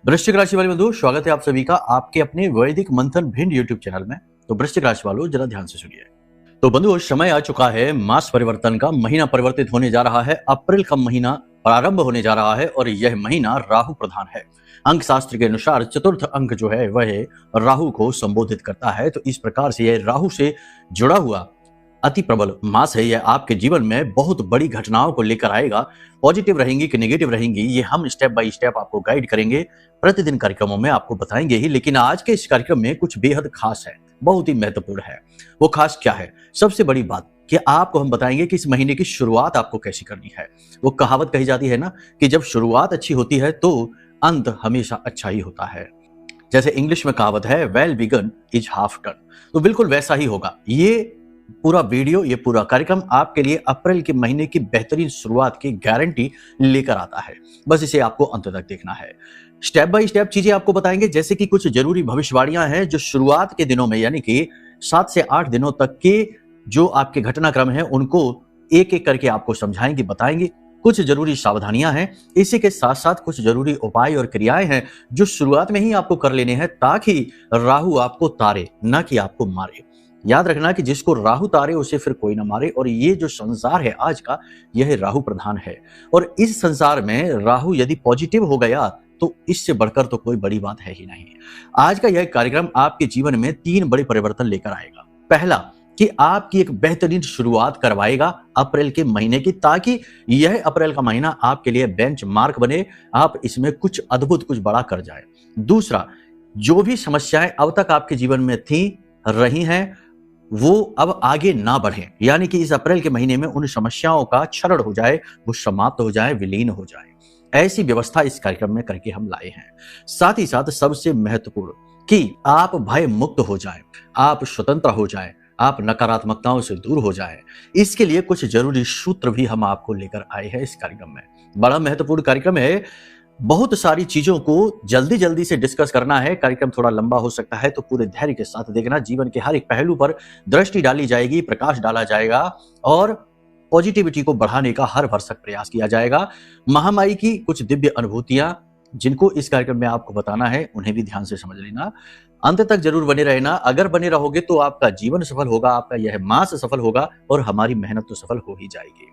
वृश्चिक राशि वाले बंधु, स्वागत है आप सभी का आपके अपने वैदिक मंथन भिंड यूट्यूब चैनल में। तो वृश्चिक राशि वालों, जरा ध्यान से सुनिए। तो बंधुओं, समय आ चुका है मास परिवर्तन का। महीना परिवर्तित होने जा रहा है। अप्रैल का महीना प्रारंभ होने जा रहा है और यह महीना राहु प्रधान है। अंक शास्त्र के अनुसार चतुर्थ अंक जो है वह राहु को संबोधित करता है। तो इस प्रकार से यह राहु से जुड़ा हुआ अति प्रबल मास है। यह आपके जीवन में बहुत बड़ी घटनाओं को लेकर आएगा। पॉजिटिव रहेंगी कि नेगेटिव रहेंगी, ये हम स्टेप बाय स्टेप आपको गाइड करेंगे। प्रतिदिन कार्यक्रमों में आपको बताएंगे ही, लेकिन आज के इस कार्यक्रम में कुछ बेहद खास है, बहुत ही महत्वपूर्ण है। वो खास क्या है? सबसे बड़ी बात कि आपको हम बताएंगे कि इस महीने की शुरुआत आपको कैसी करनी है। वो कहावत कही जाती है ना कि जब शुरुआत अच्छी होती है तो अंत हमेशा अच्छा ही होता है। जैसे इंग्लिश में कहावत है, well begun is half done. तो बिल्कुल वैसा ही होगा। ये पूरा वीडियो, ये पूरा कार्यक्रम आपके लिए अप्रैल के महीने की बेहतरीन शुरुआत की गारंटी लेकर आता है। बस इसे आपको अंत तक देखना है। स्टेप बाय स्टेप चीजें आपको बताएंगे, जैसे कि कुछ जरूरी भविष्यवाणियां हैं जो शुरुआत के दिनों में, यानी कि 7 से 8 दिनों तक के जो आपके घटनाक्रम है उनको एक एक करके आपको समझाएंगे, बताएंगे। कुछ जरूरी सावधानियां हैं, इसी के साथ साथ कुछ जरूरी उपाय और क्रियाएं हैं जो शुरुआत में ही आपको कर लेने हैं, ताकि राहु आपको तारे, न कि आपको मारे। याद रखना कि जिसको राहु तारे उसे फिर कोई ना मारे। और ये जो संसार है आज का, यह राहु प्रधान है। और इस संसार में राहु यदि पॉजिटिव हो गया तो इससे बढ़कर तो कोई बड़ी बात है ही नहीं। आज का यह कार्यक्रम आपके जीवन में 3 बड़े परिवर्तन लेकर आएगा। पहला कि आपकी एक बेहतरीन शुरुआत करवाएगा अप्रैल के महीने की, ताकि यह अप्रैल का महीना आपके लिए बेंच मार्क बने, आप इसमें कुछ अद्भुत, कुछ बड़ा कर जाए। दूसरा, जो भी समस्याएं अब तक आपके जीवन में थी, रही हैं, वो अब आगे ना बढ़े, यानी कि इस अप्रैल के महीने में उन समस्याओं का क्षरण हो जाए, वो समाप्त हो जाए, विलीन हो जाए। ऐसी व्यवस्था इस कार्यक्रम में करके हम लाए हैं। साथ ही साथ सबसे महत्वपूर्ण कि आप भय मुक्त हो जाएं, आप स्वतंत्र हो जाएं, आप नकारात्मकताओं से दूर हो जाएं। इसके लिए कुछ जरूरी सूत्र भी हम आपको लेकर आए हैं इस कार्यक्रम में। बड़ा महत्वपूर्ण कार्यक्रम है। बहुत सारी चीजों को जल्दी जल्दी से डिस्कस करना है। कार्यक्रम थोड़ा लंबा हो सकता है, तो पूरे धैर्य के साथ देखना। जीवन के हर एक पहलू पर दृष्टि डाली जाएगी, प्रकाश डाला जाएगा और पॉजिटिविटी को बढ़ाने का हर भरसक प्रयास किया जाएगा। महामारी की कुछ दिव्य अनुभूतियां जिनको इस कार्यक्रम में आपको बताना है, उन्हें भी ध्यान से समझ लेना। अंत तक जरूर बने रहना। अगर बने रहोगे तो आपका जीवन सफल होगा, आपका यह मास सफल होगा और हमारी मेहनत तो सफल हो ही जाएगी।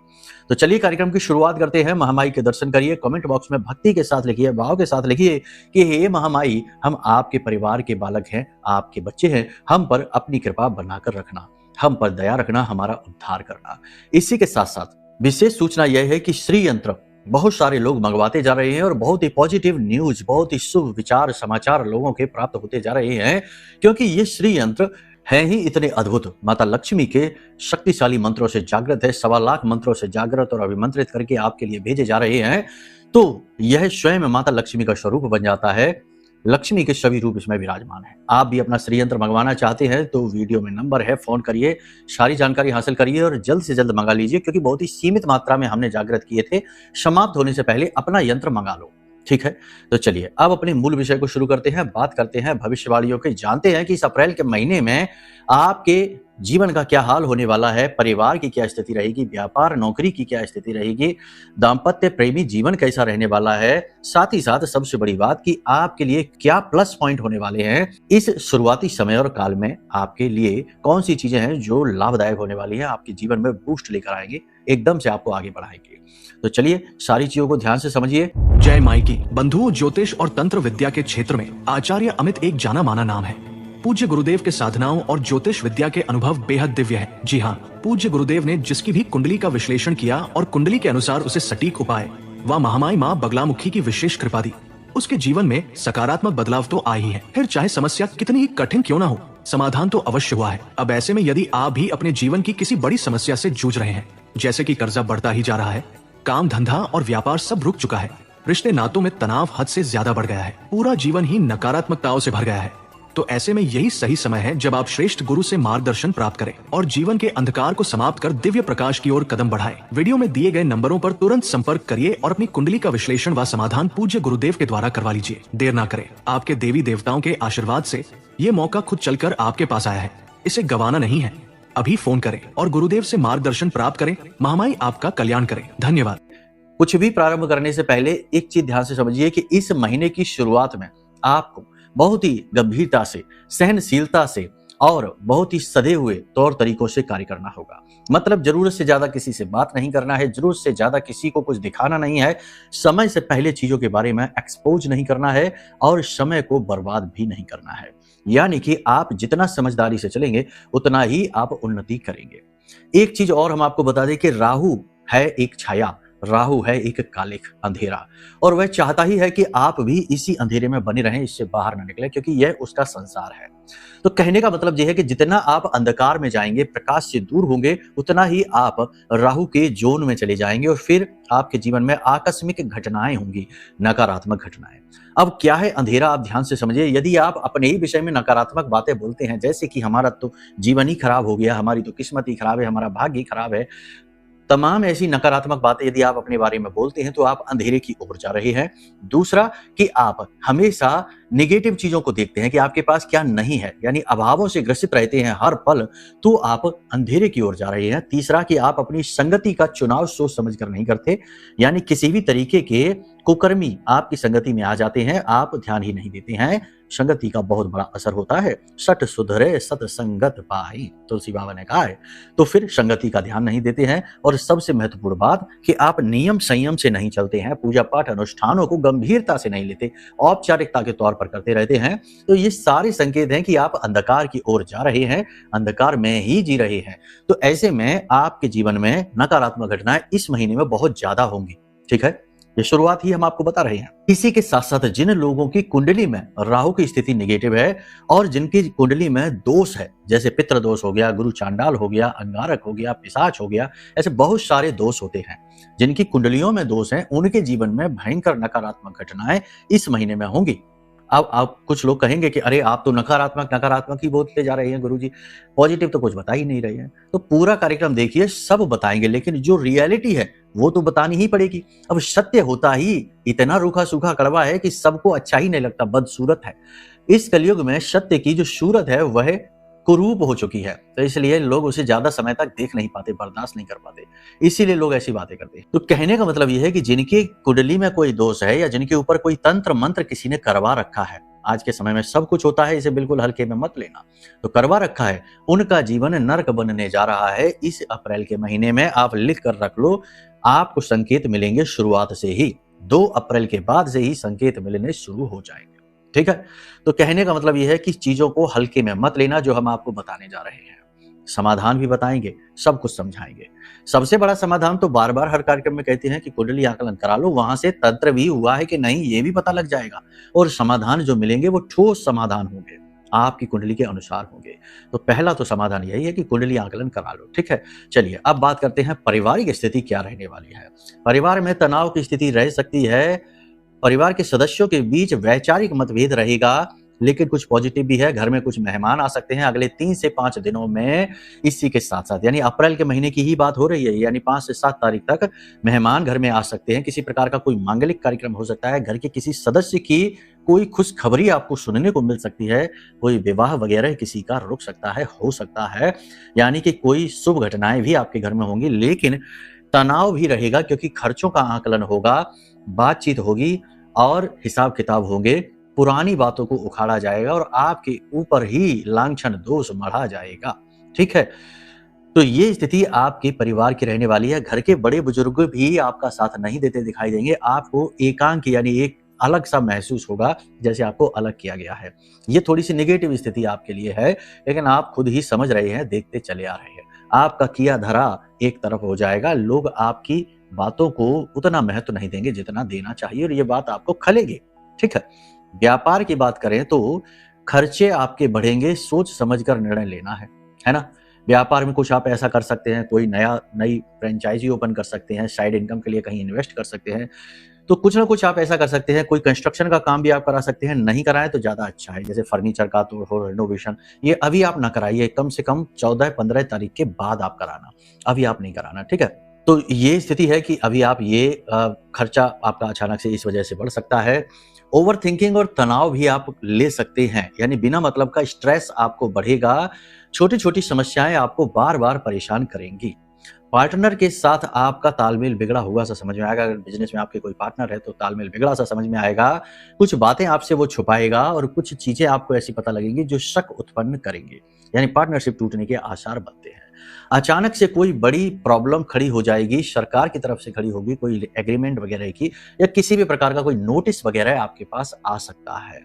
तो चलिए कार्यक्रम की शुरुआत करते हैं। महामाई के दर्शन करिए। कमेंट बॉक्स में भक्ति के साथ लिखिए, भाव के साथ लिखिए कि हे महामाई, हम आपके परिवार के बालक हैं, आपके बच्चे हैं, हम पर अपनी कृपा बनाकर रखना, हम पर दया रखना, हमारा उद्धार करना। इसी के साथ साथ विशेष सूचना यह है कि श्री यंत्र बहुत सारे लोग मंगवाते जा रहे हैं और बहुत ही पॉजिटिव न्यूज, बहुत ही शुभ विचार, समाचार लोगों के प्राप्त होते जा रहे हैं, क्योंकि ये श्री यंत्र है ही इतने अद्भुत। माता लक्ष्मी के शक्तिशाली मंत्रों से जागृत है, 1.25 लाख मंत्रों से जागृत और अभिमंत्रित करके आपके लिए भेजे जा रहे हैं। तो यह स्वयं माता लक्ष्मी का स्वरूप बन जाता है। लक्ष्मी के सभी रूप इसमें विराजमान है। आप भी अपना श्री यंत्र मंगवाना चाहते हैं तो वीडियो में नंबर है, फोन करिए, सारी जानकारी हासिल करिए और जल्द से जल्द मंगा लीजिए, क्योंकि बहुत ही सीमित मात्रा में हमने जागृत किए थे। समाप्त होने से पहले अपना यंत्र मंगा लो, ठीक है? तो चलिए अब अपने मूल विषय को शुरू करते हैं। बात करते हैं भविष्यवाणियों की। जानते हैं कि इस अप्रैल के महीने में आपके जीवन का क्या हाल होने वाला है, परिवार की क्या स्थिति रहेगी, व्यापार नौकरी की क्या स्थिति रहेगी, दाम्पत्य प्रेमी जीवन कैसा रहने वाला है। साथ ही साथ सबसे बड़ी बात कि आपके लिए क्या प्लस पॉइंट होने वाले हैं इस शुरुआती समय और काल में। आपके लिए कौन सी चीजें हैं जो लाभदायक होने वाली है, आपके जीवन में बूस्ट लेकर आएंगे, एकदम से आपको आगे बढ़ाएंगे। तो चलिए सारी चीजों को ध्यान से समझिए। जय माई की। बंधुओं, ज्योतिष और तंत्र विद्या के क्षेत्र में आचार्य अमित एक जाना माना नाम है। पूज्य गुरुदेव के साधनाओं और ज्योतिष विद्या के अनुभव बेहद दिव्य है। जी हाँ, पूज्य गुरुदेव ने जिसकी भी कुंडली का विश्लेषण किया और कुंडली के अनुसार उसे सटीक उपाय व महामाई माँ बगलामुखी की विशेष कृपा दी, उसके जीवन में सकारात्मक बदलाव तो आ ही है। फिर चाहे समस्या कितनी ही कठिन क्यों ना हो, समाधान तो अवश्य हुआ है। अब ऐसे में यदि आप भी अपने जीवन की किसी बड़ी समस्या से जूझ रहे हैं, जैसे कि कर्जा बढ़ता ही जा रहा है, काम धंधा और व्यापार सब रुक चुका है, रिश्ते नातों में तनाव हद से ज्यादा बढ़ गया है, पूरा जीवन ही नकारात्मकताओं से भर गया है, तो ऐसे में यही सही समय है जब आप श्रेष्ठ गुरु से मार्गदर्शन प्राप्त करें और जीवन के अंधकार को समाप्त कर दिव्य प्रकाश की ओर कदम बढ़ाएं। वीडियो में दिए गए नंबरों पर तुरंत संपर्क करिए और अपनी कुंडली का विश्लेषण व समाधान पूज्य गुरुदेव के द्वारा करवा लीजिए। देर ना करें। आपके देवी देवताओं के आशीर्वाद से ये मौका खुद चलकर आपके पास आया है, इसे गंवाना नहीं है। अभी फोन करें और गुरुदेव से मार्गदर्शन प्राप्त करें। महामाई आपका कल्याण करें। धन्यवाद। कुछ भी प्रारंभ करने से पहले एक चीज ध्यान से समझिए कि इस महीने की शुरुआत में आपको बहुत ही गंभीरता से, सहनशीलता से और बहुत ही सधे हुए तौर तरीकों से कार्य करना होगा। मतलब जरूरत से ज्यादा किसी से बात नहीं करना है, जरूरत से ज्यादा किसी को कुछ दिखाना नहीं है, समय से पहले चीजों के बारे में एक्सपोज नहीं करना है और समय को बर्बाद भी नहीं करना है। यानी कि आप जितना समझदारी से चलेंगे उतना ही आप उन्नति करेंगे। एक चीज और हम आपको बता दें कि राहु है एक छाया, राहु है एक कालिक, अंधेरा, और वह चाहता ही है कि आप भी इसी अंधेरे में बने रहें, इससे बाहर न निकले, क्योंकि यह उसका संसार है। तो कहने का मतलब यह है कि जितना आप अंधकार में जाएंगे, प्रकाश से दूर होंगे, उतना ही आप राहु के जोन में चले जाएंगे और फिर आपके जीवन में आकस्मिक घटनाएं होंगी, नकारात्मक घटनाएं। अब क्या है अंधेरा, आप ध्यान से समझिए। यदि आप अपने ही विषय में नकारात्मक बातें बोलते हैं, जैसे कि हमारा तो जीवन ही खराब हो गया, हमारी तो किस्मत ही खराब है, हमारा भाग्य ही खराब है, तमाम ऐसी नकारात्मक बातें यदि आप अपने बारे में बोलते हैं तो आप अंधेरे की ओर जा रहे हैं। दूसरा कि आप हमेशा नेगेटिव चीजों को देखते हैं कि आपके पास क्या नहीं है, यानी अभावों से ग्रसित रहते हैं हर पल, तो आप अंधेरे की ओर जा रहे हैं। तीसरा कि आप अपनी संगति का चुनाव सोच समझकर नहीं करते, यानी किसी भी तरीके के कुकर्मी आपकी संगति में आ जाते हैं, आप ध्यान ही नहीं देते हैं। संगति का बहुत बड़ा असर होता है। सठ सुधरे सतसंगत पाई, तुलसी बाबा ने कहा है। तो फिर संगति का ध्यान नहीं देते हैं। और सबसे महत्वपूर्ण बात कि आप नियम संयम से नहीं चलते हैं, पूजा पाठ अनुष्ठानों को गंभीरता से नहीं लेते, औपचारिकता के तौर पर करते रहते हैं। तो ये सारे संकेत हैं कि आप अंधकार की ओर जा रहे हैं, अंधकार में ही जी रहे हैं। तो ऐसे में आपके जीवन में नकारात्मक घटनाएं इस महीने में बहुत ज्यादा होंगी। ठीक है, ये शुरुआत ही हम आपको बता रहे हैं। इसी के साथ साथ जिन लोगों की कुंडली में राहु की स्थिति नेगेटिव है और जिनकी कुंडली में दोष है, जैसे पितृ दोष हो गया, गुरु चांडाल हो गया, अंगारक हो गया, पिशाच हो गया, ऐसे बहुत सारे दोष होते हैं। जिनकी कुंडलियों में दोष हैं, उनके जीवन में भयंकर नकारात्मक घटनाएं इस महीने में होंगी। अब आप कुछ लोग कहेंगे कि अरे आप तो नकारात्मक ही बोलते जा रहे हैं गुरुजी, पॉजिटिव तो कुछ बता ही नहीं रहे हैं। तो पूरा कार्यक्रम देखिए, सब बताएंगे, लेकिन जो रियलिटी है वो तो बतानी ही पड़ेगी। अब सत्य होता ही इतना रूखा सूखा कड़वा है कि सबको अच्छा ही नहीं लगता, बदसूरत है। इस कलयुग में सत्य की जो सूरत है वह कुरूप हो चुकी है, तो इसलिए लोग उसे ज्यादा समय तक देख नहीं पाते, बर्दाश्त नहीं कर पाते, इसीलिए लोग ऐसी बातें करते हैं। तो कहने का मतलब यह है कि जिनकी कुंडली में कोई दोष है या जिनके ऊपर कोई तंत्र मंत्र किसी ने करवा रखा है, आज के समय में सब कुछ होता है, इसे बिल्कुल हल्के में मत लेना, तो करवा रखा है, उनका जीवन नर्क बनने जा रहा है इस अप्रैल के महीने में। आप लिख कर रख लो, आपको संकेत मिलेंगे शुरुआत से ही, 2 अप्रैल के बाद से ही संकेत मिलने शुरू हो जाएंगे। ठीक है, तो कहने का मतलब यह है कि चीजों को हल्के में मत लेना, जो हम आपको बताने जा रहे हैं। समाधान भी बताएंगे, सब कुछ समझाएंगे। सबसे बड़ा समाधान तो बार बार हर कार्यक्रम में कहते हैं कि कुंडली आकलन करा लो, वहां से तंत्र भी हुआ है कि नहीं ये भी पता लग जाएगा, और समाधान जो मिलेंगे वो ठोस समाधान होंगे, आपकी कुंडली के अनुसार होंगे। तो पहला तो समाधान यही है कि कुंडली आकलन करा लो। ठीक है, चलिए अब बात करते हैं पारिवारिक स्थिति क्या रहने वाली है। परिवार में तनाव की स्थिति रह सकती है, परिवार के सदस्यों के बीच वैचारिक मतभेद रहेगा, लेकिन कुछ पॉजिटिव भी है। घर में कुछ मेहमान आ सकते हैं अगले 3 से 5 दिनों में। इसी के साथ साथ यानी अप्रैल के महीने की ही बात हो रही है, यानी 5 से 7 तारीख तक मेहमान घर में आ सकते हैं। किसी प्रकार का कोई मांगलिक कार्यक्रम हो सकता है, घर के किसी सदस्य की कोई खुशखबरी आपको सुनने को मिल सकती है, कोई विवाह वगैरह किसी का रुक सकता है, हो सकता है, यानी कि कोई शुभ घटनाएं भी आपके घर में होंगी। लेकिन तनाव भी रहेगा, क्योंकि खर्चों का आकलन होगा, बातचीत होगी और हिसाब किताब होंगे, पुरानी बातों को उखाड़ा जाएगा और आपके ऊपर ही लांछन दोष मढ़ा जाएगा। ठीक है, तो ये स्थिति आपके परिवार की रहने वाली है। घर के बड़े बुजुर्ग भी आपका साथ नहीं देते दिखाई देंगे, आपको एकांत यानी एक अलग सा महसूस होगा, जैसे आपको अलग किया गया है। ये थोड़ी सी नेगेटिव स्थिति आपके लिए है, लेकिन आप खुद ही समझ रहे हैं, देखते चले आ रहे हैं। आपका किया धरा एक तरफ हो जाएगा, लोग आपकी बातों को उतना महत्व नहीं देंगे जितना देना चाहिए, और ये बात आपको खलेगी। ठीक है, व्यापार की बात करें तो खर्चे आपके बढ़ेंगे, सोच समझकर निर्णय लेना है ना। व्यापार में कुछ आप ऐसा कर सकते हैं, कोई नई फ्रेंचाइजी ओपन कर सकते हैं, साइड इनकम के लिए कहीं इन्वेस्ट कर सकते हैं, तो कुछ ना कुछ आप ऐसा कर सकते हैं। कोई कंस्ट्रक्शन का काम भी आप करा सकते हैं, नहीं कराएं तो ज्यादा अच्छा है, जैसे फर्नीचर का तो हो, रेनोवेशन, ये अभी आप ना कराइए, कम से कम 14-15 तारीख के बाद आप कराना, अभी आप नहीं कराना। ठीक है, तो ये स्थिति है कि अभी आप ये खर्चा आपका अचानक से इस वजह से बढ़ सकता है। ओवर थिंकिंग और तनाव भी आप ले सकते हैं, यानी बिना मतलब का स्ट्रेस आपको बढ़ेगा, छोटी छोटी समस्याएं आपको बार बार परेशान करेंगी। पार्टनर के साथ आपका तालमेल बिगड़ा हुआ सा समझ में आएगा। अगर बिजनेस में आपके कोई पार्टनर है तो तालमेल बिगड़ा सा समझ में आएगा। कुछ बातें आपसे वो छुपाएगा और कुछ चीजें आपको ऐसी पता लगेंगी जो शक उत्पन्न करेंगे, यानी पार्टनरशिप टूटने के आसार बनते हैं। अचानक से कोई बड़ी प्रॉब्लम खड़ी हो जाएगी, सरकार की तरफ से खड़ी होगी, कोई एग्रीमेंट वगैरह की, या किसी भी प्रकार का कोई नोटिस वगैरह आपके पास आ सकता है।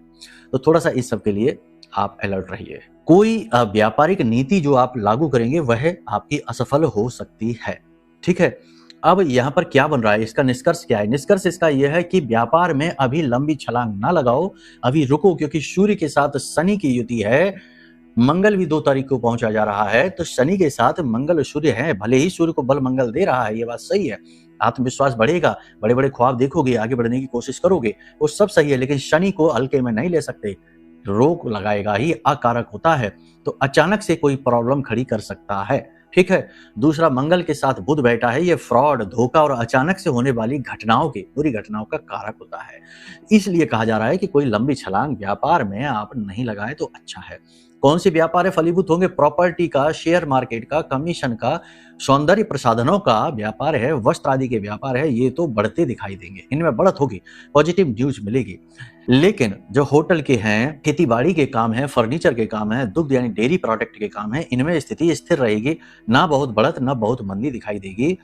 तो थोड़ा सा इस सब के लिए आप अलर्ट रहिए। कोई व्यापारिक नीति जो आप लागू करेंगे वह आपकी असफल हो सकती है। ठीक है, अब यहाँ पर क्या बन रहा है, इसका निष्कर्ष क्या है? निष्कर्ष इसका यह है कि व्यापार में अभी लंबी छलांग ना लगाओ, अभी रुको, क्योंकि सूर्य के साथ शनि की युति है। मंगल भी 2 तारीख को पहुंचा जा रहा है, तो शनि के साथ मंगल सूर्य है। भले ही सूर्य को बल मंगल दे रहा है, ये बात सही है, आत्मविश्वास बढ़ेगा, बड़े बड़े ख्वाब देखोगे, आगे बढ़ने की कोशिश करोगे, वो सब सही है, लेकिन शनि को हल्के में नहीं ले सकते, रोक लगाएगा ही, अकारक होता है, तो अचानक से कोई प्रॉब्लम खड़ी कर सकता है। ठीक है, दूसरा मंगल के साथ बुध बैठा है, ये फ्रॉड, धोखा और अचानक से होने वाली घटनाओं की, बुरी घटनाओं का कारक होता है। इसलिए कहा जा रहा है कि कोई लंबी छलांग व्यापार में आप नहीं लगाएं तो अच्छा है। कौन से व्यापार है फलीभूत होंगे? प्रॉपर्टी का, शेयर मार्केट का, कमीशन का, सौंदर्य प्रसाधनों का व्यापार है, वस्त्र आदि के व्यापार है, ये तो बढ़ते दिखाई देंगे, इनमें बढ़त होगी, पॉजिटिव न्यूज मिलेगी। लेकिन जो होटल के हैं, खेती बाड़ी के काम है, फर्नीचर के काम है, दुग्ध यानी डेयरी प्रोडक्ट के काम है, इनमें स्थिति स्थिर रहेगी, ना बहुत बढ़त ना बहुत मंदी दिखाई देगी।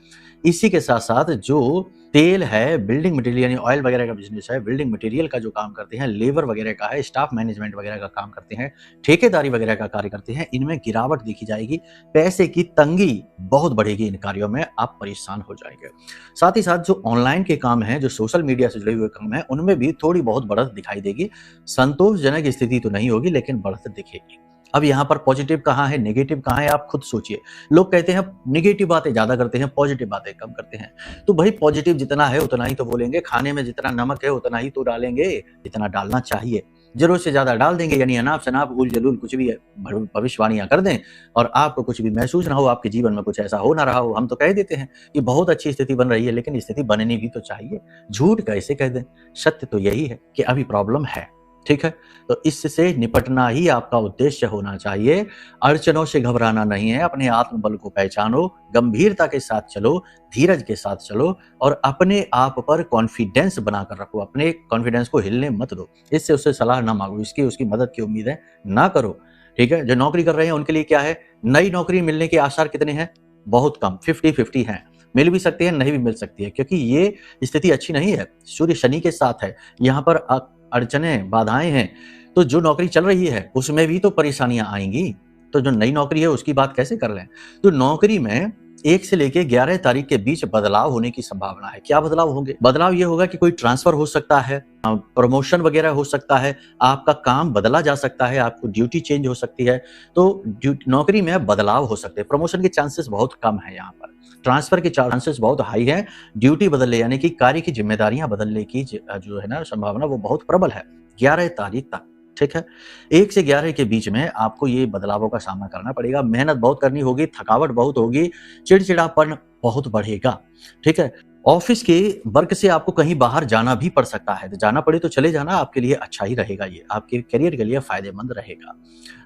इसी के साथ साथ जो तेल है, बिल्डिंग मटेरियल यानी ऑयल वगैरह का बिजनेस है, बिल्डिंग मटेरियल का जो काम करते हैं, लेबर वगैरह का है, स्टाफ मैनेजमेंट वगैरह का काम करते हैं, ठेकेदारी वगैरह का कार्य करते हैं, इनमें गिरावट देखी जाएगी। पैसे की तंगी बहुत बढ़ेगी, इन कार्यों में आप परेशान हो जाएंगे। साथ ही साथ जो ऑनलाइन के काम है, जो सोशल मीडिया से जुड़े हुए काम है, उनमें भी थोड़ी बहुत बढ़त दिखाई देगी। संतोषजनक स्थिति तो नहीं होगी, लेकिन बढ़त दिखेगी। अब यहाँ पर पॉजिटिव कहाँ है, नेगेटिव कहाँ है, आप खुद सोचिए। लोग कहते हैं नेगेटिव बातें ज्यादा करते हैं, पॉजिटिव बातें कम करते हैं। तो भाई पॉजिटिव जितना है उतना ही तो बोलेंगे, खाने में जितना नमक है उतना ही तो डालेंगे, जितना डालना चाहिए। जरूरत से ज्यादा डाल देंगे, यानी अनाप शनाप उल जलूल कुछ भी भविष्यवाणियां कर दें और आपको कुछ भी महसूस ना हो, आपके जीवन में कुछ ऐसा हो ना रहा हो। हम तो कह देते हैं कि बहुत अच्छी स्थिति बन रही है, लेकिन स्थिति बननी भी तो चाहिए। झूठ कैसे कह दें? सत्य तो यही है कि अभी प्रॉब्लम है। ठीक है, तो इससे निपटना ही आपका उद्देश्य होना चाहिए। अड़चनों से घबराना नहीं है, अपने आत्मबल को पहचानो, गंभीरता के साथ चलो, धीरज के साथ चलो और अपने आप पर कॉन्फिडेंस बनाकर रखो। अपने कॉन्फिडेंस को हिलने मत दो। इससे उससे सलाह ना मांगो, इसकी उसकी मदद की उम्मीद है ना करो। ठीक है, जो नौकरी कर रहे हैं उनके लिए क्या है, नई नौकरी मिलने के आसार कितने हैं? बहुत कम, 50-50 हैं। मिल भी सकती है, नहीं भी मिल सकती है, क्योंकि ये स्थिति अच्छी नहीं है। सूर्य शनि के साथ है, यहाँ पर अड़चने, बाधाएं हैं, तो जो नौकरी चल रही है उसमें भी तो परेशानियां आएंगी। तो जो नई नौकरी है उसकी बात कैसे कर लें? तो नौकरी में 1 से लेके 11 तारीख के बीच बदलाव होने की संभावना है। क्या बदलाव होंगे? बदलाव ये होगा कि कोई ट्रांसफर हो सकता है, प्रमोशन वगैरह हो सकता है, आपका काम बदला जा सकता है, आपको ड्यूटी चेंज हो सकती है। तो नौकरी में बदलाव हो सकते हैं। प्रमोशन के चांसेस बहुत कम है, यहाँ पर ट्रांसफर के चांसेस बहुत हाई है। ड्यूटी बदलने यानी कि कार्य की जिम्मेदारियां बदलने की जो है ना संभावना, वो बहुत प्रबल है 11 तारीख तक। ठीक है, 1 से 11 के बीच में आपको ये बदलावों का सामना करना पड़ेगा। मेहनत बहुत करनी होगी, थकावट बहुत होगी, चिड़चिड़ापन बहुत बढ़ेगा। ठीक है, ऑफिस के वर्क से आपको कहीं बाहर जाना भी पड़ सकता है, तो जाना पड़े तो चले जाना, आपके लिए अच्छा ही रहेगा, ये आपके करियर के लिए फायदेमंद रहेगा।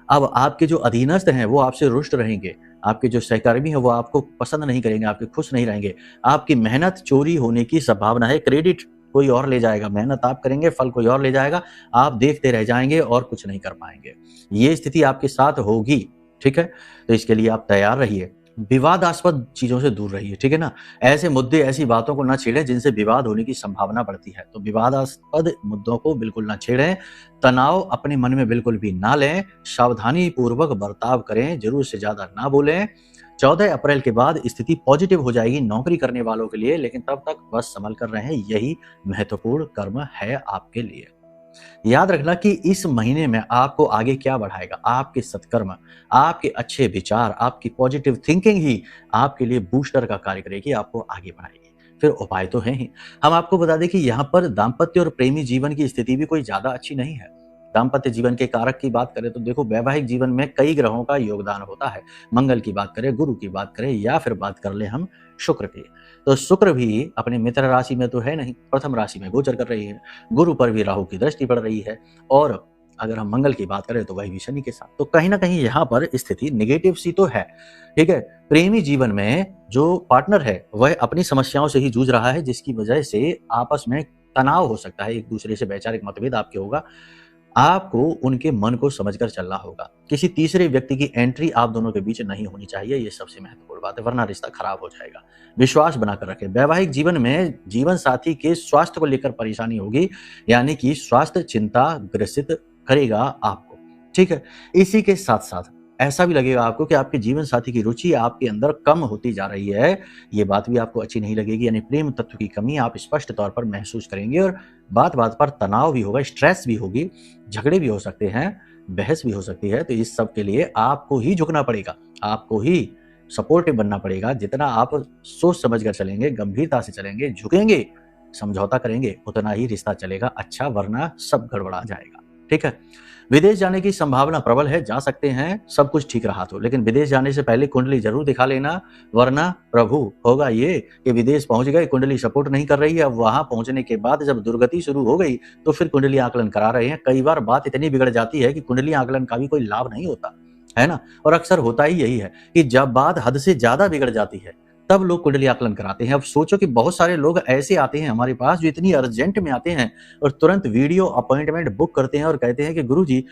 अब आपके जो अधीनस्थ हैं वो आपसे रुष्ट रहेंगे, आपके जो सहकर्मी हैं वो आपको पसंद नहीं करेंगे, आपके खुश नहीं रहेंगे। आपकी मेहनत चोरी होने की संभावना है, क्रेडिट कोई और ले जाएगा, मेहनत आप करेंगे, फल कोई और ले जाएगा, आप देखते रह जाएंगे और कुछ नहीं कर पाएंगे। ये स्थिति आपके साथ होगी। ठीक है, तो इसके लिए आप तैयार रहिए। विवादास्पद चीजों से दूर रहिए। ठीक है ना, ऐसे मुद्दे, ऐसी बातों को ना छेड़ें जिनसे विवाद होने की संभावना बढ़ती है। तो विवादास्पद मुद्दों को बिल्कुल ना छेड़ें, तनाव अपने मन में बिल्कुल भी ना लें, सावधानी पूर्वक बर्ताव करें, जरूर से ज्यादा ना बोलें। 14 अप्रैल के बाद स्थिति पॉजिटिव हो जाएगी नौकरी करने वालों के लिए, लेकिन तब तक बस संभल कर रहें, यही महत्वपूर्ण कर्म है आपके लिए। याद रखना कि इस महीने में आपको आगे क्या बढ़ाएगा, आपके सत्कर्म, आपके अच्छे विचार, आपकी पॉजिटिव थिंकिंग ही आपके लिए बूस्टर का कार्य करेगी, आपको आगे बढ़ाएगी। फिर उपाय तो है ही। हम आपको बता दें कि यहाँ पर दाम्पत्य और प्रेमी जीवन की स्थिति भी कोई ज्यादा अच्छी नहीं है। दाम्पत्य जीवन के कारक की बात करें तो देखो, वैवाहिक जीवन में कई ग्रहों का योगदान होता है। मंगल की बात करें, गुरु की बात करें, या फिर बात कर ले हम शुक्र की, तो शुक्र भी अपने मित्र राशि में तो है नहीं, प्रथम राशि में गोचर कर रही है। गुरु पर भी राहु की दृष्टि पड़ रही है और अगर हम मंगल की बात करें तो वही भी शनि के साथ। तो कहीं ना कहीं यहाँ पर स्थिति निगेटिव सी तो है, ठीक है। प्रेमी जीवन में जो पार्टनर है वह अपनी समस्याओं से ही जूझ रहा है, जिसकी वजह से आपस में तनाव हो सकता है, एक दूसरे से वैचारिक मतभेद आपके होगा। आपको उनके मन को समझकर चलना होगा। किसी तीसरे व्यक्ति की एंट्री आप दोनों के बीच नहीं होनी चाहिए, ये सबसे महत्वपूर्ण बात है, वरना रिश्ता खराब हो जाएगा। विश्वास बनाकर रखें। वैवाहिक जीवन में जीवन साथी के स्वास्थ्य को लेकर परेशानी होगी, यानी कि स्वास्थ्य चिंता ग्रसित करेगा आपको, ठीक है। इसी के साथ साथ ऐसा भी लगेगा आपको कि आपके जीवन साथी की रुचि आपके अंदर कम होती जा रही है। ये बात भी आपको अच्छी नहीं लगेगी, यानी प्रेम तत्व की कमी आप स्पष्ट तौर पर महसूस करेंगे और बात बात पर तनाव भी होगा, स्ट्रेस भी होगी, झगड़े भी हो सकते हैं, बहस भी हो सकती है। तो इस सब के लिए आपको ही झुकना पड़ेगा, आपको ही सपोर्टिव बनना पड़ेगा। जितना आप सोच समझ कर चलेंगे, गंभीरता से चलेंगे, झुकेंगे, समझौता करेंगे, उतना ही रिश्ता चलेगा अच्छा, वरना सब गड़बड़ा जाएगा, ठीक है। विदेश जाने की संभावना प्रबल है, जा सकते हैं, सब कुछ ठीक रहा तो, लेकिन विदेश जाने से पहले कुंडली जरूर दिखा लेना, वरना प्रभु होगा ये कि विदेश पहुंच गए, कुंडली सपोर्ट नहीं कर रही है। अब वहां पहुंचने के बाद जब दुर्गति शुरू हो गई तो फिर कुंडली आकलन करा रहे हैं। कई बार बात इतनी बिगड़ जाती है कि कुंडली आकलन का भी कोई लाभ नहीं होता है ना। और अक्सर होता ही यही है कि जब बात हद से ज्यादा बिगड़ जाती है तब लोग कुंडली आकलन कराते हैं। अब सोचो कि बहुत सारे लोग ऐसे आते हैं हमारे पास जो इतनी अर्जेंट में आते हैं और तुरंत वीडियो अपॉइंटमेंट बुक करते हैं और कहते हैं कि गुरुजी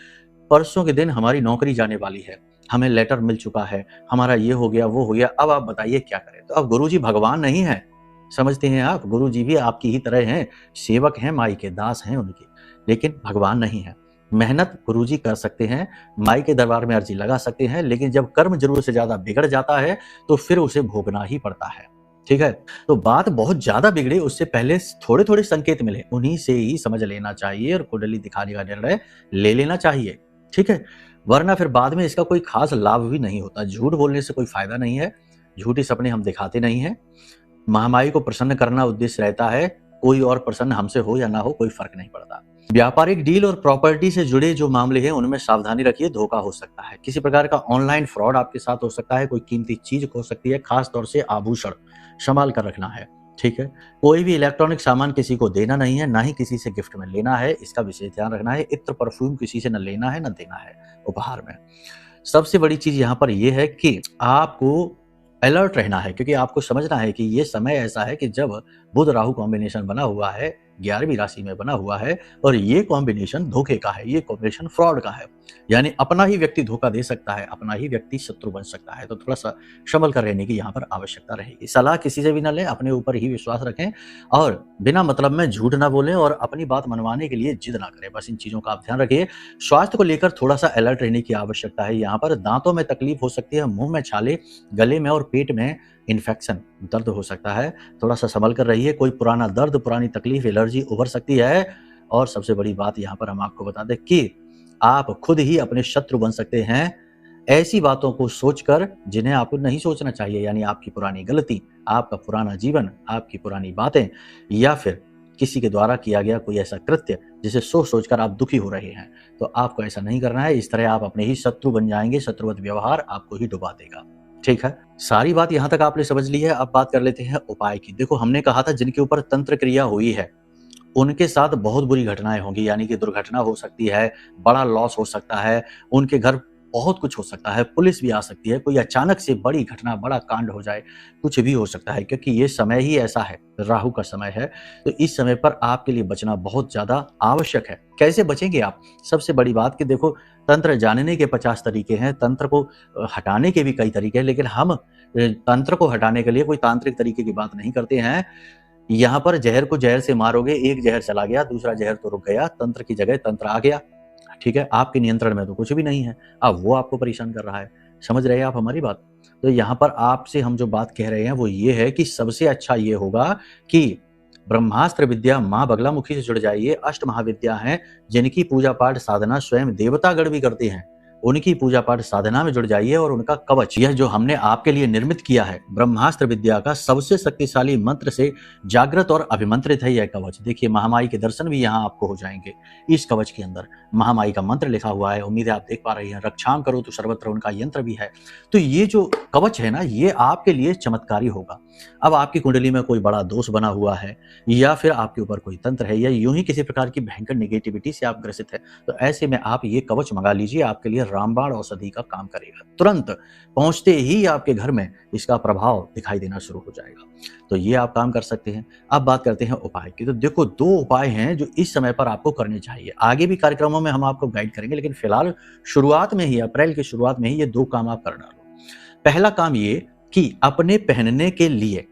परसों के दिन हमारी नौकरी जाने वाली है, हमें लेटर मिल चुका है, हमारा ये हो गया वो हो गया, अब आप बताइए क्या करें। तो अब गुरुजी भगवान नहीं है, समझते हैं आप, गुरुजी भी आपकी ही तरह हैं, सेवक हैं, माई के दास हैं उनके, लेकिन भगवान नहीं है। मेहनत गुरुजी कर सकते हैं, माई के दरबार में अर्जी लगा सकते हैं, लेकिन जब कर्म जरूर से ज्यादा बिगड़ जाता है तो फिर उसे भोगना ही पड़ता है, ठीक है। तो बात बहुत ज्यादा बिगड़े उससे पहले थोड़े थोड़े संकेत मिले, उन्हीं से ही समझ लेना चाहिए और कुंडली दिखाने का निर्णय ले लेना चाहिए, ठीक है। वरना फिर बाद में इसका कोई खास लाभ भी नहीं होता। झूठ बोलने से कोई फायदा नहीं है, झूठी सपने हम दिखाते नहीं हैं। महामाई को प्रसन्न करना उद्देश्य रहता है, कोई और प्रसन्न हमसे हो या ना हो कोई फर्क नहीं पड़ता। व्यापारिक डील और प्रॉपर्टी से जुड़े जो मामले हैं उनमें सावधानी रखिए, धोखा हो सकता है। किसी प्रकार का ऑनलाइन फ्रॉड आपके साथ हो सकता है, कोई कीमती चीज हो सकती है, खास तौर से आभूषण संभाल कर रखना है, ठीक है। कोई भी इलेक्ट्रॉनिक सामान किसी को देना नहीं है, ना ही किसी से गिफ्ट में लेना है, इसका विशेष ध्यान रखना है। इत्र परफ्यूम किसी से न लेना है न देना है उपहार में। सबसे बड़ी चीज यहाँ पर यह है कि आपको अलर्ट रहना है, क्योंकि आपको समझना है कि ये समय ऐसा है कि जब बुध राहु कॉम्बिनेशन बना हुआ है, 11वीं राशि में बना हुआ है और ये कॉम्बिनेशन धोखे का है, ये कॉम्बिनेशन फ्रॉड का है, यानी अपना ही व्यक्ति धोखा दे सकता है, अपना ही व्यक्ति शत्रु बन सकता है। तो थोड़ा सा संभल कर रहने की यहाँ पर आवश्यकता रहेगी। सलाह किसी से भी ना लें, अपने ऊपर ही विश्वास रखें और बिना मतलब में झूठ ना बोलें और अपनी बात मनवाने के लिए जिद ना करें। बस इन चीजों का आप ध्यान रखिए। स्वास्थ्य को लेकर थोड़ा सा अलर्ट रहने की आवश्यकता है। यहाँ पर दांतों में तकलीफ हो सकती है, मुंह में छाले, गले में और पेट में इन्फेक्शन, दर्द हो सकता है, थोड़ा सा संभल कर रहिए। कोई पुराना दर्द, पुरानी तकलीफ, एलर्जी उभर सकती है। और सबसे बड़ी बात यहाँ पर हम आपको बता दें कि आप खुद ही अपने शत्रु बन सकते हैं ऐसी बातों को सोचकर जिन्हें आपको नहीं सोचना चाहिए, यानी आपकी पुरानी गलती, आपका पुराना जीवन, आपकी पुरानी बातें या फिर किसी के द्वारा किया गया कोई ऐसा कृत्य जिसे सोच सोचकर आप दुखी हो रहे हैं। तो आपको ऐसा नहीं करना है, इस तरह आप अपने ही शत्रु बन जाएंगे, शत्रुवत व्यवहार आपको ही डुबा देगा, ठीक है। सारी बात यहां तक आपने समझ ली है। अब बात कर लेते हैं उपाय की। देखो, हमने कहा था जिनके ऊपर तंत्र क्रिया हुई है उनके साथ बहुत बुरी घटनाएं होंगी, यानी कि दुर्घटना हो सकती है, बड़ा लॉस हो सकता है, उनके घर बहुत कुछ हो सकता है, पुलिस भी आ सकती है, कोई अचानक से बड़ी घटना, बड़ा कांड हो जाए, कुछ भी हो सकता है, क्योंकि ये समय ही ऐसा है, राहु का समय है। तो इस समय पर आपके लिए बचना बहुत ज्यादा आवश्यक है। कैसे बचेंगे आप? सबसे बड़ी बात कि देखो, तंत्र जानने के 50 तरीके हैं, तंत्र को हटाने के भी कई तरीके हैं, लेकिन हम तंत्र को हटाने के लिए कोई तांत्रिक तरीके की बात नहीं करते हैं। यहाँ पर जहर को जहर से मारोगे, एक जहर चला गया, दूसरा जहर तो रुक गया, तंत्र की जगह तंत्र आ गया, ठीक है। आपके नियंत्रण में तो कुछ भी नहीं है, अब वो आपको परेशान कर रहा है। समझ रहे हैं आप हमारी बात? तो यहाँ पर आपसे हम जो बात कह रहे हैं वो ये है कि सबसे अच्छा ये होगा कि ब्रह्मास्त्र विद्या माँ बगलामुखी से जुड़ जाइए। अष्ट महाविद्या हैं जिनकी पूजा पाठ साधना स्वयं देवतागण भी करते हैं। उनकी पूजा पाठ साधना में जुड़ जाइए और उनका कवच, यह जो हमने आपके लिए निर्मित किया है ब्रह्मास्त्र विद्या का सबसे शक्तिशाली मंत्र से जागृत और अभिमंत्रित है यह कवच। देखिए महामाई के दर्शन भी यहाँ आपको हो जाएंगे। इस कवच के अंदर महामाई का मंत्र लिखा हुआ है, उम्मीद है आप देख पा रही हैं। रक्षाम करो तो सर्वत्र उनका यंत्र भी है। तो ये जो कवच है ना, ये आपके लिए चमत्कारी होगा। अब आपकी कुंडली में कोई बड़ा दोष बना हुआ है या फिर आपके ऊपर कोई तंत्र है या यूं ही किसी प्रकार की भयंकर नेगेटिविटी से आप ग्रसित है, तो ऐसे में आप ये कवच मंगा लीजिए, आपके लिए रामबाण औषधि का काम करेगा। तुरंत पहुंचते ही आपके घर में इसका प्रभाव दिखाई देना शुरू हो जाएगा। तो ये आप काम कर सकते हैं। अब बात करते हैं उपाय की। तो देखो 2 उपाय हैं जो इस समय पर आपको करने चाहिए। आगे भी कार्यक्रमों में हम आपको गाइड करेंगे, लेकिन फिलहाल शुरुआत में ही, अप्रैल की शुरुआत में ही ये 2 काम आप कर डालो। पहला काम ये कि अपने पहनने के लिए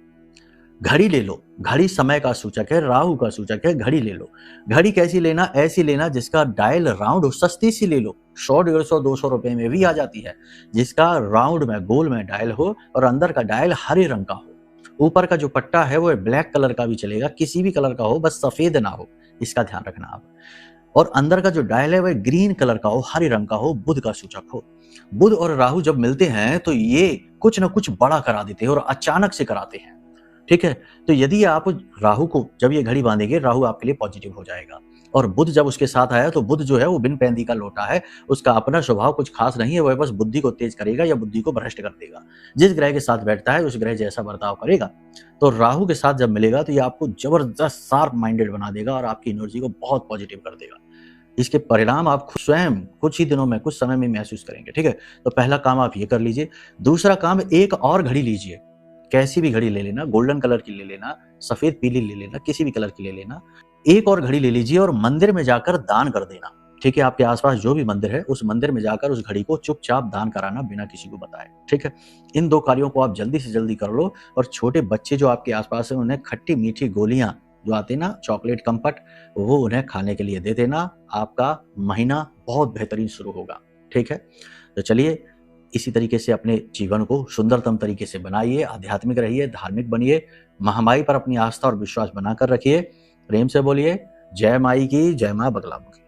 घड़ी ले लो। घड़ी समय का सूचक है, राहु का सूचक है। घड़ी ले लो। घड़ी कैसी लेना? ऐसी लेना जिसका डायल राउंड हो, सस्ती सी ले लो। 100, 150, 200 रुपए में भी आ जाती है, जिसका राउंड में गोल में डायल हो और अंदर का डायल हरे रंग का हो। ऊपर का जो पट्टा है वो ब्लैक कलर का भी चलेगा, किसी भी कलर का हो, बस सफेद ना हो, इसका ध्यान रखना आप। और अंदर का जो डायल है वह ग्रीन कलर का हो, हरे रंग का हो, बुध का सूचक हो। बुध और राहु जब मिलते हैं तो ये कुछ ना कुछ बड़ा करा देते हैं और अचानक से कराते हैं। ठीक है, तो यदि आप राहु को जब ये घड़ी बांधेंगे, राहु आपके लिए पॉजिटिव हो जाएगा। और बुध जब उसके साथ आया तो बुध जो है वो बिन पैंदी का लोटा है, उसका अपना स्वभाव कुछ खास नहीं है, वह बस बुद्धि को तेज करेगा या बुद्धि को भ्रष्ट कर देगा। जिस ग्रह के साथ बैठता है उस ग्रह जैसा बर्ताव करेगा। तो राहु के साथ जब मिलेगा तो ये आपको जबरदस्त शार्प माइंडेड बना देगा और आपकी एनर्जी को बहुत पॉजिटिव कर देगा। इसके परिणाम आप स्वयं कुछ ही दिनों में, कुछ समय में महसूस करेंगे। ठीक है, तो पहला काम आप ये कर लीजिए। दूसरा काम, एक और घड़ी लीजिए। कैसी भी घड़ी ले लेना, गोल्डन कलर की ले लेना, सफेद पीली ले लेना, किसी भी कलर की ले लेना। एक और घड़ी ले लीजिए और मंदिर में जाकर दान कर देना। ठीक है, आपके आसपास जो भी मंदिर है उस मंदिर में जाकर उस घड़ी को चुपचाप दान कराना बिना किसी को बताए। ठीक है, इन 2 कार्यों को आप जल्दी से जल्दी कर लो। और छोटे बच्चे जो आपके आसपास है उन्हें खट्टी मीठी गोलियां जो आती है ना, चॉकलेट कंपट, वो उन्हें खाने के लिए दे देना। आपका महीना बहुत बेहतरीन शुरू होगा। ठीक है, तो चलिए इसी तरीके से अपने जीवन को सुंदरतम तरीके से बनाइए, आध्यात्मिक रहिए, धार्मिक बनिए, महामाई पर अपनी आस्था और विश्वास बनाकर रखिए। प्रेम से बोलिए जय माई की, जय मां बगलामुखी।